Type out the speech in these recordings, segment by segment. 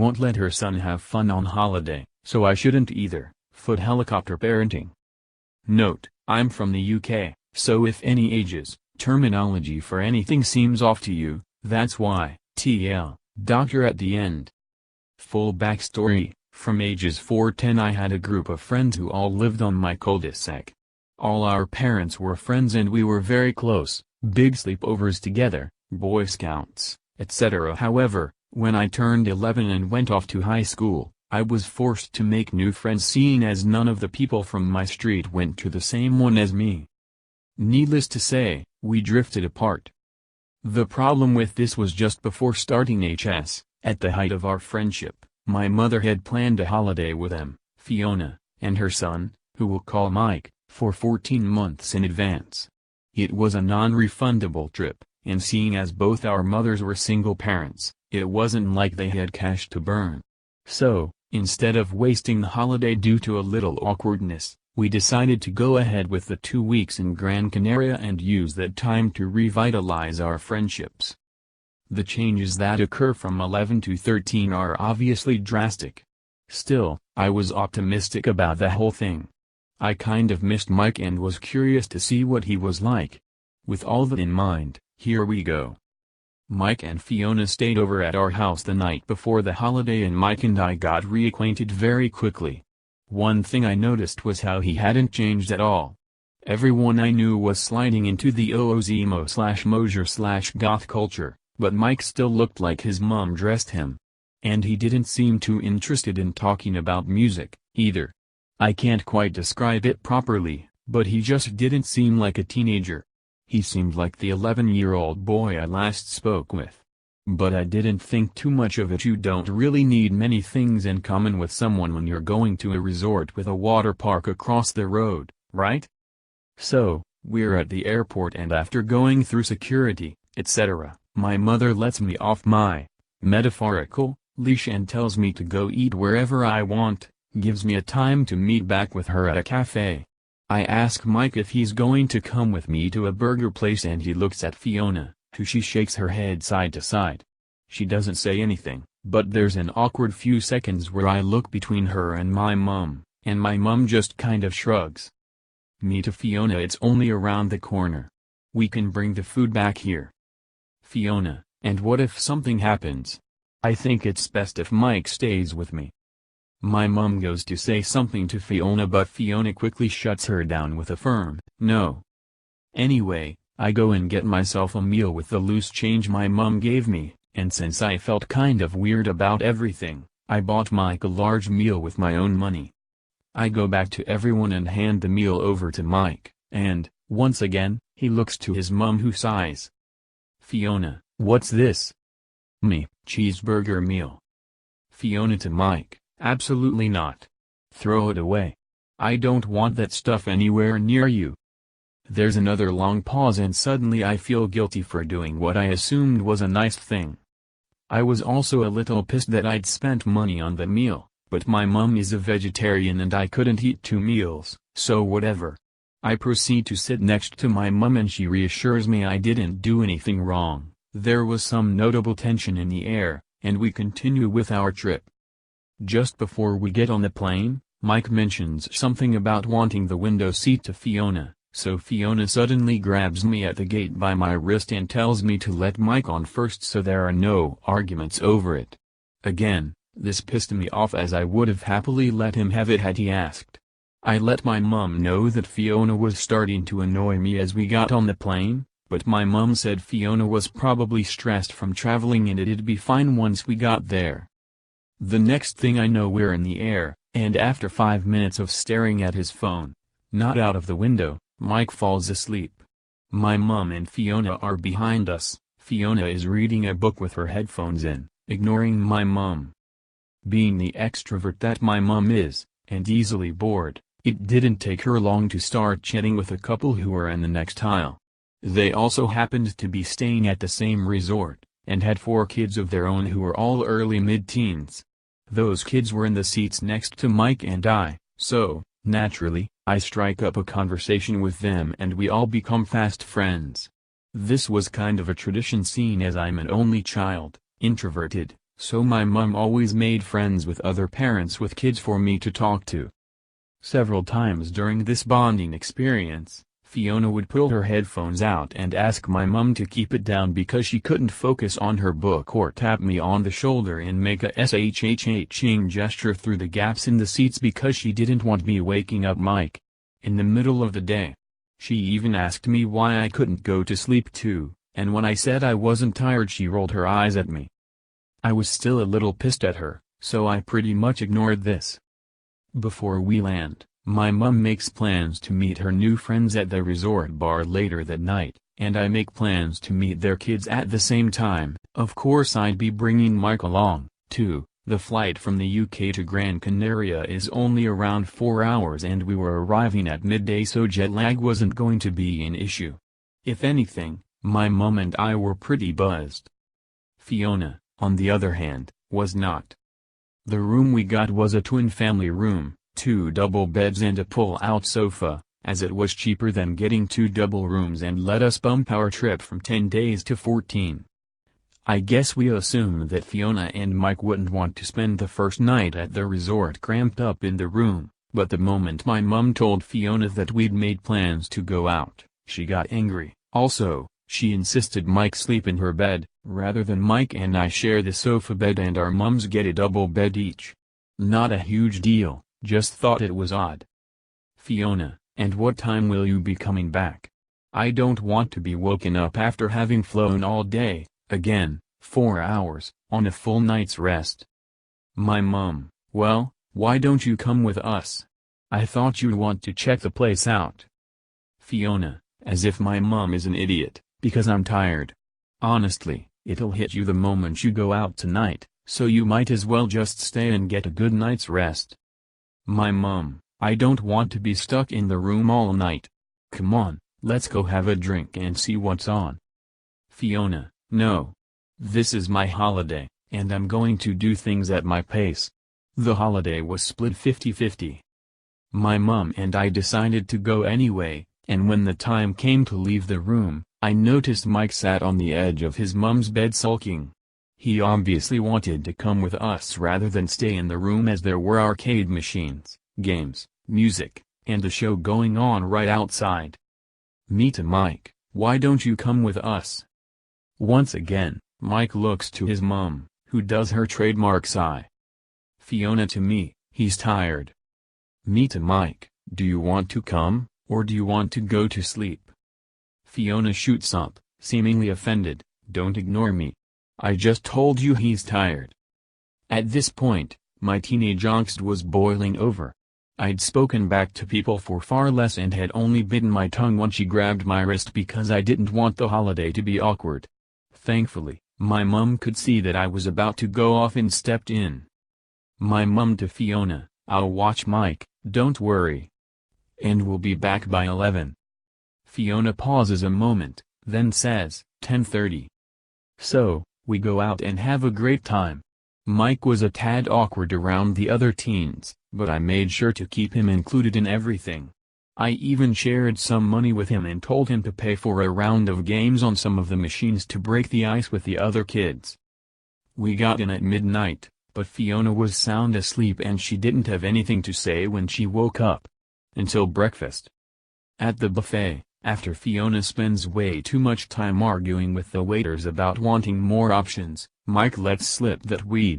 won't let her son have fun on holiday, so I shouldn't either. Foot helicopter parenting. Note, I'm from the UK, so if any ages, terminology for anything seems off to you, that's why. TL, doctor at the end. Full backstory, from ages 4-10 I had a group of friends who all lived on my cul-de-sac. All our parents were friends and we were very close, big sleepovers together, Boy Scouts, etc. However, when I turned 11 and went off to high school, I was forced to make new friends seeing as none of the people from my street went to the same one as me. Needless to say, we drifted apart. The problem with this was just before starting HS, at the height of our friendship, my mother had planned a holiday with them, Fiona, and her son, who we'll call Mike, for 14 months in advance. It was a non-refundable trip, and seeing as both our mothers were single parents, it wasn't like they had cash to burn. So, instead of wasting the holiday due to a little awkwardness, we decided to go ahead with the 2 weeks in Gran Canaria and use that time to revitalize our friendships. The changes that occur from 11 to 13 are obviously drastic. Still, I was optimistic about the whole thing. I kind of missed Mike and was curious to see what he was like. With all that in mind, here we go. Mike and Fiona stayed over at our house the night before the holiday and Mike and I got reacquainted very quickly. One thing I noticed was how he hadn't changed at all. Everyone I knew was sliding into the emo/Mosier/goth culture, but Mike still looked like his mom dressed him. And he didn't seem too interested in talking about music, either. I can't quite describe it properly, but he just didn't seem like a teenager. He seemed like the 11-year-old boy I last spoke with. But I didn't think too much of it. You don't really need many things in common with someone when you're going to a resort with a water park across the road, right? So, we're at the airport and after going through security, etc., my mother lets me off my metaphorical leash and tells me to go eat wherever I want, gives me a time to meet back with her at a cafe. I ask Mike if he's going to come with me to a burger place and he looks at Fiona, who she shakes her head side to side. She doesn't say anything, but there's an awkward few seconds where I look between her and my mum just kind of shrugs. Me to Fiona, it's only around the corner. We can bring the food back here. Fiona, and what if something happens? I think it's best if Mike stays with me. My mum goes to say something to Fiona but Fiona quickly shuts her down with a firm no. Anyway, I go and get myself a meal with the loose change my mum gave me, and since I felt kind of weird about everything, I bought Mike a large meal with my own money. I go back to everyone and hand the meal over to Mike, and, once again, he looks to his mum who sighs. Fiona, what's this? Me, cheeseburger meal. Fiona to Mike, absolutely not. Throw it away. I don't want that stuff anywhere near you. There's another long pause and suddenly I feel guilty for doing what I assumed was a nice thing. I was also a little pissed that I'd spent money on the meal, but my mum is a vegetarian and I couldn't eat 2 meals, so whatever. I proceed to sit next to my mum and she reassures me I didn't do anything wrong. There was some notable tension in the air, and we continue with our trip. Just before we get on the plane, Mike mentions something about wanting the window seat to Fiona, so Fiona suddenly grabs me at the gate by my wrist and tells me to let Mike on first so there are no arguments over it. Again, this pissed me off as I would have happily let him have it had he asked. I let my mum know that Fiona was starting to annoy me as we got on the plane, but my mum said Fiona was probably stressed from traveling and it'd be fine once we got there. The next thing I know we're in the air, and after 5 minutes of staring at his phone, not out of the window, Mike falls asleep. My mum and Fiona are behind us. Fiona is reading a book with her headphones in, ignoring my mum. Being the extrovert that my mum is, and easily bored, it didn't take her long to start chatting with a couple who were in the next aisle. They also happened to be staying at the same resort, and had 4 kids of their own who were all early mid-teens. Those kids were in the seats next to Mike and I, so, naturally, I strike up a conversation with them and we all become fast friends. This was kind of a tradition seeing as I'm an only child, introverted, so my mum always made friends with other parents with kids for me to talk to. Several times during this bonding experience, Fiona would pull her headphones out and ask my mum to keep it down because she couldn't focus on her book, or tap me on the shoulder and make a shhhing gesture through the gaps in the seats because she didn't want me waking up Mike in the middle of the day. She even asked me why I couldn't go to sleep too, and when I said I wasn't tired she rolled her eyes at me. I was still a little pissed at her, so I pretty much ignored this. Before we land, my mum makes plans to meet her new friends at the resort bar later that night, and I make plans to meet their kids at the same time. Of course I'd be bringing Mike along, too. The flight from the UK to Gran Canaria is only around 4 hours and we were arriving at midday, so jet lag wasn't going to be an issue. If anything, my mum and I were pretty buzzed. Fiona, on the other hand, was not. The room we got was a twin family room, 2 double beds and a pull-out sofa, as it was cheaper than getting 2 double rooms and let us bump our trip from 10 days to 14. I guess we assumed that Fiona and Mike wouldn't want to spend the first night at the resort cramped up in the room, but the moment my mum told Fiona that we'd made plans to go out, she got angry. Also, she insisted Mike sleep in her bed, rather than Mike and I share the sofa bed and our mums get a double bed each. Not a huge deal, just thought it was odd. Fiona, and what time will you be coming back? I don't want to be woken up after having flown all day, again, 4 hours, on a full night's rest. My mum, well, why don't you come with us? I thought you'd want to check the place out. Fiona, as if my mum is an idiot, because I'm tired. Honestly, it'll hit you the moment you go out tonight, so you might as well just stay and get a good night's rest. My mum, I don't want to be stuck in the room all night. Come on, let's go have a drink and see what's on. Fiona, no. This is my holiday, and I'm going to do things at my pace. The holiday was split 50-50. My mum and I decided to go anyway, and when the time came to leave the room, I noticed Mike sat on the edge of his mum's bed sulking. He obviously wanted to come with us rather than stay in the room, as there were arcade machines, games, music, and a show going on right outside. Me to Mike, why don't you come with us? Once again, Mike looks to his mum, who does her trademark sigh. Fiona to me, he's tired. Me to Mike, do you want to come, or do you want to go to sleep? Fiona shoots up, seemingly offended, don't ignore me. I just told you he's tired. At this point, my teenage angst was boiling over. I'd spoken back to people for far less and had only bitten my tongue when she grabbed my wrist because I didn't want the holiday to be awkward. Thankfully, my mum could see that I was about to go off and stepped in. My mum to Fiona, I'll watch Mike, don't worry. And we'll be back by 11. Fiona pauses a moment, then says, 10:30. So, we go out and have a great time. Mike was a tad awkward around the other teens, but I made sure to keep him included in everything. I even shared some money with him and told him to pay for a round of games on some of the machines to break the ice with the other kids. We got in at midnight, but Fiona was sound asleep and she didn't have anything to say when she woke up. Until breakfast. At the buffet, after Fiona spends way too much time arguing with the waiters about wanting more options, Mike lets slip that we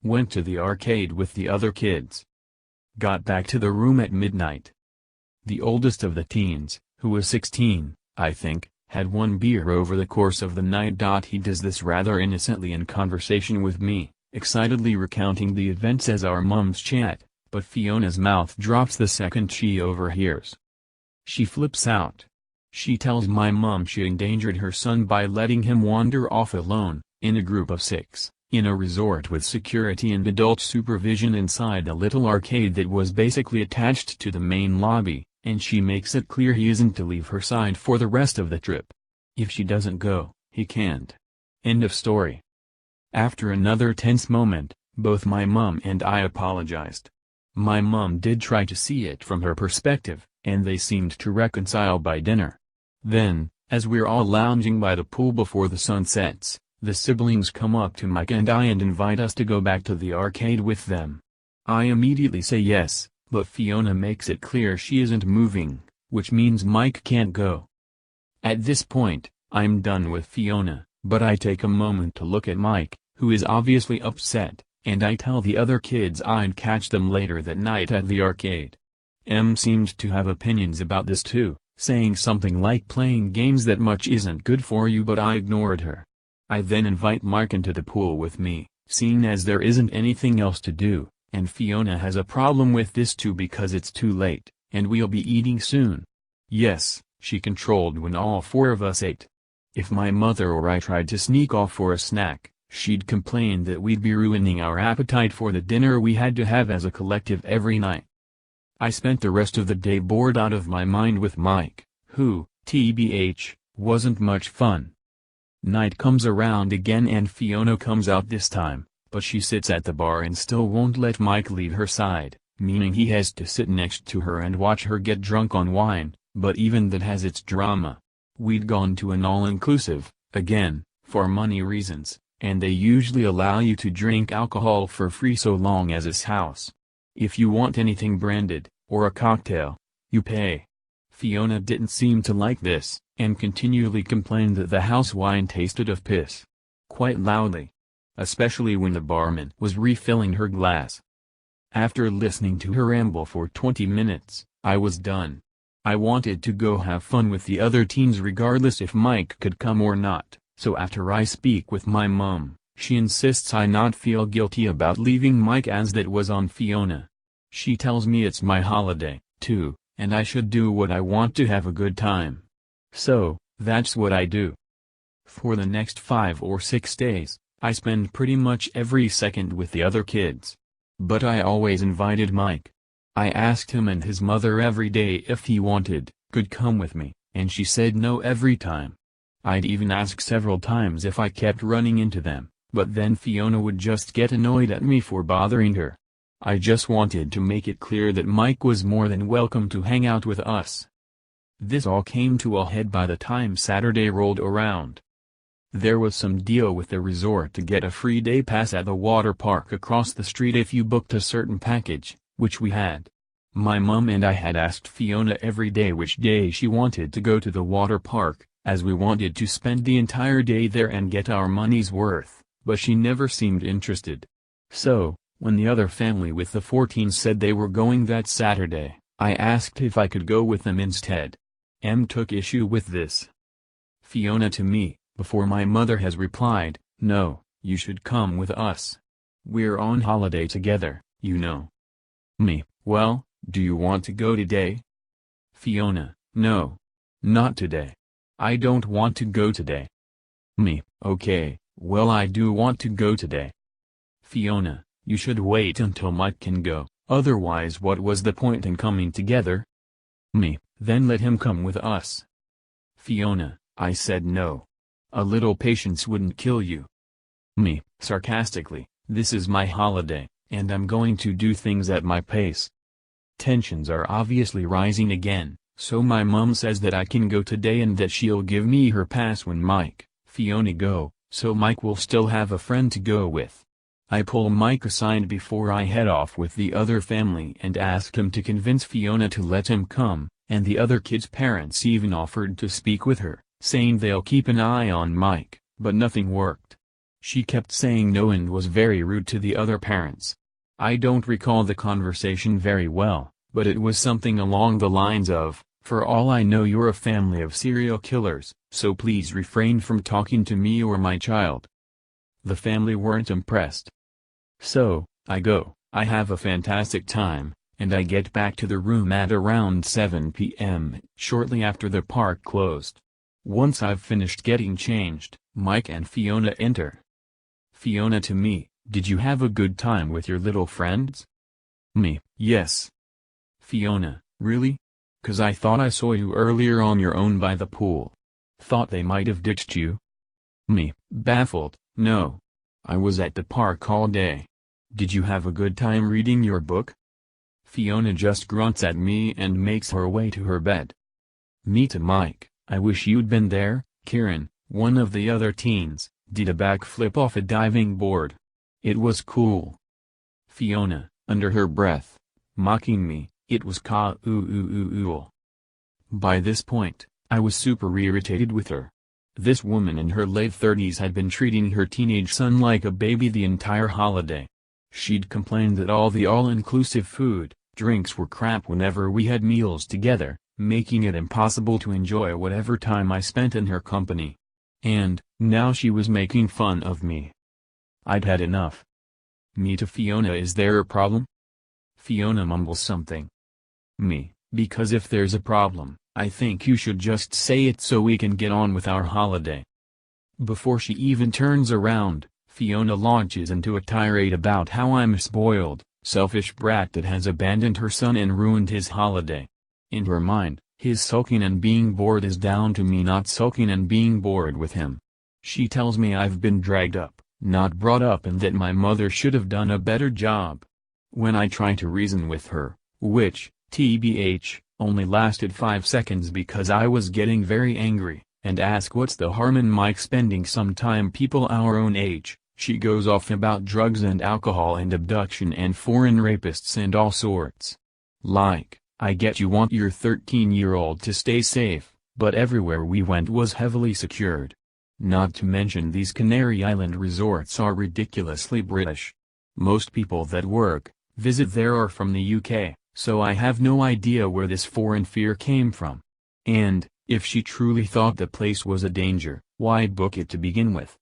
went to the arcade with the other kids. Got back to the room at midnight. The oldest of the teens, who was 16, I think, had 1 beer over the course of the night. He does this rather innocently in conversation with me, excitedly recounting the events as our mums chat, but Fiona's mouth drops the second she overhears. She flips out. She tells my mum she endangered her son by letting him wander off alone, in a group of 6, in a resort with security and adult supervision inside a little arcade that was basically attached to the main lobby, and she makes it clear he isn't to leave her side for the rest of the trip. If she doesn't go, he can't. End of story. After another tense moment, both my mum and I apologized. My mum did try to see it from her perspective, and they seemed to reconcile by dinner. Then, as we're all lounging by the pool before the sun sets, The siblings come up to Mike and I and invite us to go back to the arcade with them. I immediately say yes, but Fiona makes it clear she isn't moving, which means Mike can't go. At this point, I'm done with Fiona, but I take a moment to look at Mike, who is obviously upset, and I tell the other kids I'd catch them later that night at the arcade. Em seemed to have opinions about this too, saying something like playing games that much isn't good for you, but I ignored her. I then invite Mike into the pool with me, seeing as there isn't anything else to do, and Fiona has a problem with this too because it's too late, and we'll be eating soon. Yes, she controlled when all four of us ate. If my mother or I tried to sneak off for a snack, she'd complain that we'd be ruining our appetite for the dinner we had to have as a collective every night. I spent the rest of the day bored out of my mind with Mike, who, tbh, wasn't much fun. Night comes around again and Fiona comes out this time, but she sits at the bar and still won't let Mike leave her side, meaning he has to sit next to her and watch her get drunk on wine, but even that has its drama. We'd gone to an all-inclusive, again, for money reasons, and they usually allow you to drink alcohol for free so long as it's house. If you want anything branded, or a cocktail, you pay. Fiona didn't seem to like this, and continually complained that the house wine tasted of piss. Quite loudly. Especially when the barman was refilling her glass. After listening to her ramble for 20 minutes, I was done. I wanted to go have fun with the other teens regardless if Mike could come or not, so after I speak with my mom, she insists I not feel guilty about leaving Mike as that was on Fiona. She tells me it's my holiday, too, and I should do what I want to have a good time. So, that's what I do. For the next 5 or 6 days, I spend pretty much every second with the other kids. But I always invited Mike. I asked him and his mother every day if he could come with me, and she said no every time. I'd even ask several times if I kept running into them, but then Fiona would just get annoyed at me for bothering her. I just wanted to make it clear that Mike was more than welcome to hang out with us. This all came to a head by the time Saturday rolled around. There was some deal with the resort to get a free day pass at the water park across the street if you booked a certain package, which we had. My mom and I had asked Fiona every day which day she wanted to go to the water park, as we wanted to spend the entire day there and get our money's worth, but she never seemed interested. So, when the other family with the 14 said they were going that Saturday, I asked if I could go with them instead. Em took issue with this. Fiona to me, before my mother has replied, "No, you should come with us. We're on holiday together, you know." Me, "Well, do you want to go today?" Fiona, "No. Not today. I don't want to go today." Me, "Okay, well I do want to go today." Fiona, "You should wait until Mike can go, otherwise what was the point in coming together?" Me, "Then let him come with us." Fiona, I said no. A little patience wouldn't kill you. Me, sarcastically, "This is my holiday, and I'm going to do things at my pace." Tensions are obviously rising again, so my mom says that I can go today and that she'll give me her pass when Fiona go, so Mike will still have a friend to go with. I pull Mike aside before I head off with the other family and ask him to convince Fiona to let him come, and the other kids' parents even offered to speak with her, saying they'll keep an eye on Mike, but nothing worked. She kept saying no and was very rude to the other parents. I don't recall the conversation very well, but it was something along the lines of, "For all I know you're a family of serial killers, so please refrain from talking to me or my child." The family weren't impressed. So, I go, I have a fantastic time, and I get back to the room at around 7 p.m., shortly after the park closed. Once I've finished getting changed, Mike and Fiona enter. Fiona to me, "Did you have a good time with your little friends?" Me, "Yes." Fiona, "Really? 'Cause I thought I saw you earlier on your own by the pool. Thought they might have ditched you." Me, baffled, "No. I was at the park all day. Did you have a good time reading your book?" Fiona just grunts at me and makes her way to her bed. Me to Mike, "I wish you'd been there, Kieran," one of the other teens, did a backflip off a diving board. It was cool. Fiona, under her breath, mocking me, it was cool. By this point, I was super irritated with her. This woman in her late 30s had been treating her teenage son like a baby the entire holiday. She'd complained that all the all-inclusive food, drinks were crap whenever we had meals together, making it impossible to enjoy whatever time I spent in her company. And, now she was making fun of me. I'd had enough. Me to Fiona, is there a problem? Fiona mumbles something. Me, because if there's a problem, I think you should just say it so we can get on with our holiday. Before she even turns around, Fiona launches into a tirade about how I'm a spoiled, selfish brat that has abandoned her son and ruined his holiday. In her mind, his sulking and being bored is down to me not sulking and being bored with him. She tells me I've been dragged up, not brought up, and that my mother should have done a better job. When I try to reason with her, which, TBH, only lasted 5 seconds because I was getting very angry, and ask what's the harm in Mike spending some time people our own age, she goes off about drugs and alcohol and abduction and foreign rapists and all sorts. Like, I get you want your 13-year-old to stay safe, but everywhere we went was heavily secured. Not to mention these Canary Island resorts are ridiculously British. Most people that visit there are from the UK, so I have no idea where this foreign fear came from. And, if she truly thought the place was a danger, why book it to begin with?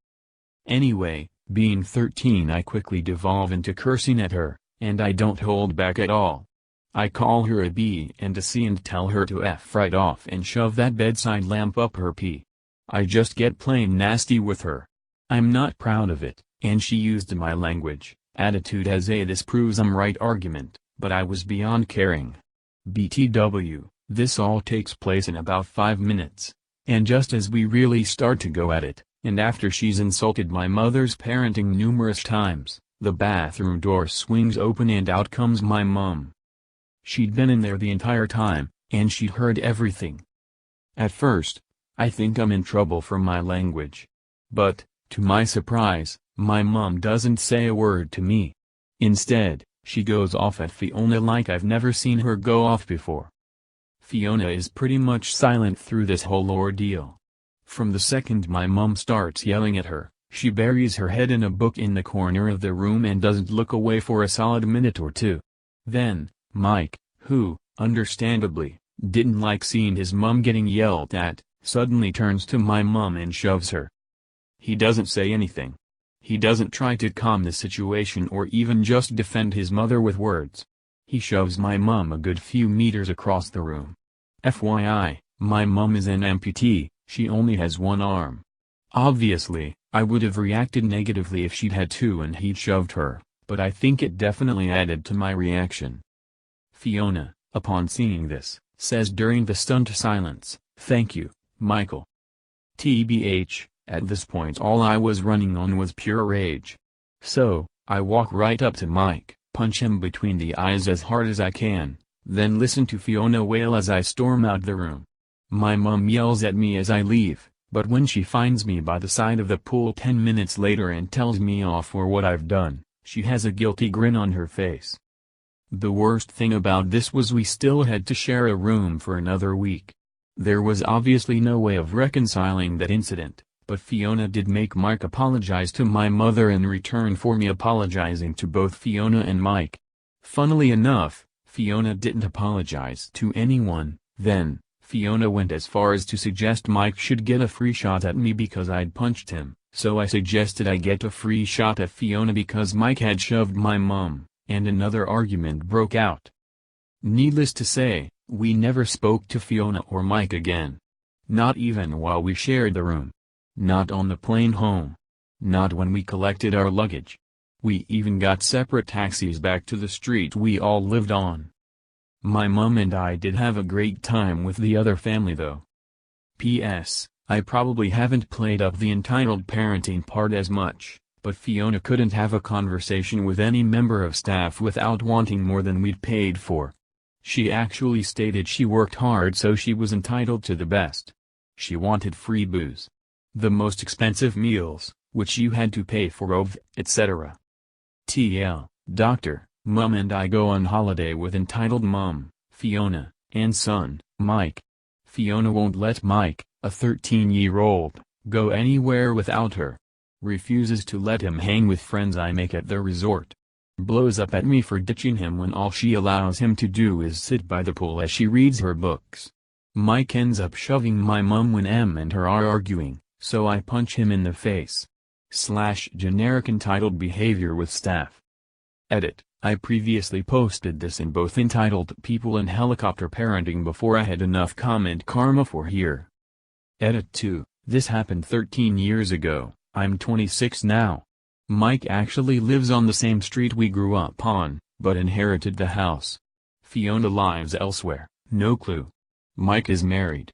Anyway, being 13 I quickly devolve into cursing at her, and I don't hold back at all. I call her a B and a C and tell her to F right off and shove that bedside lamp up her pee. I just get plain nasty with her. I'm not proud of it, and she used my language, attitude as a "this proves I'm right" argument, but I was beyond caring. BTW, this all takes place in about 5 minutes, and just as we really start to go at it, and after she's insulted my mother's parenting numerous times, the bathroom door swings open and out comes my mom. She'd been in there the entire time, and she'd heard everything. At first, I think I'm in trouble for my language. But, to my surprise, my mom doesn't say a word to me. Instead, she goes off at Fiona like I've never seen her go off before. Fiona is pretty much silent through this whole ordeal. From the second my mom starts yelling at her, she buries her head in a book in the corner of the room and doesn't look away for a solid minute or two. Then, Mike, who, understandably, didn't like seeing his mom getting yelled at, suddenly turns to my mom and shoves her. He doesn't say anything. He doesn't try to calm the situation or even just defend his mother with words. He shoves my mom a good few meters across the room. FYI, my mom is an amputee, she only has one arm. Obviously, I would have reacted negatively if she'd had two and he'd shoved her, but I think it definitely added to my reaction. Fiona, upon seeing this, says during the stunned silence, "Thank you, Michael." TBH, at this point all I was running on was pure rage. So, I walk right up to Mike, punch him between the eyes as hard as I can, then listen to Fiona wail as I storm out the room. My mom yells at me as I leave, but when she finds me by the side of the pool 10 minutes later and tells me off for what I've done, she has a guilty grin on her face. The worst thing about this was we still had to share a room for another week. There was obviously no way of reconciling that incident, but Fiona did make Mike apologize to my mother in return for me apologizing to both Fiona and Mike. Funnily enough, Fiona didn't apologize to anyone. Then, Fiona went as far as to suggest Mike should get a free shot at me because I'd punched him, so I suggested I get a free shot at Fiona because Mike had shoved my mom, and another argument broke out. Needless to say, we never spoke to Fiona or Mike again. Not even while we shared the room. Not on the plane home. Not when we collected our luggage. We even got separate taxis back to the street we all lived on. My mom and I did have a great time with the other family though. P.S. I probably haven't played up the entitled parenting part as much, but Fiona couldn't have a conversation with any member of staff without wanting more than we'd paid for. She actually stated she worked hard so she was entitled to the best. She wanted free booze. The most expensive meals, which you had to pay for etc. TL, Doctor, Mum and I go on holiday with entitled Mum, Fiona, and son, Mike. Fiona won't let Mike, a 13-year-old, go anywhere without her. Refuses to let him hang with friends I make at the resort. Blows up at me for ditching him when all she allows him to do is sit by the pool as she reads her books. Mike ends up shoving my mum when Em and her are arguing, so I punch him in the face. / generic entitled behavior with staff. Edit. I previously posted this in both entitled People and Helicopter Parenting before I had enough comment karma for here. Edit 2. This happened 13 years ago, I'm 26 now. Mike actually lives on the same street we grew up on, but inherited the house. Fiona lives elsewhere, no clue. Mike is married.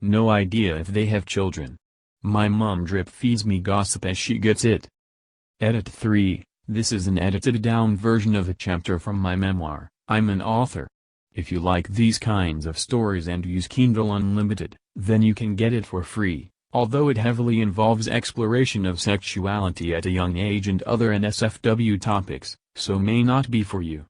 No idea if they have children. My mum drip feeds me gossip as she gets it. Edit 3. This is an edited down version of a chapter from my memoir, I'm an author. If you like these kinds of stories and use Kindle Unlimited, then you can get it for free, although it heavily involves exploration of sexuality at a young age and other NSFW topics, so may not be for you.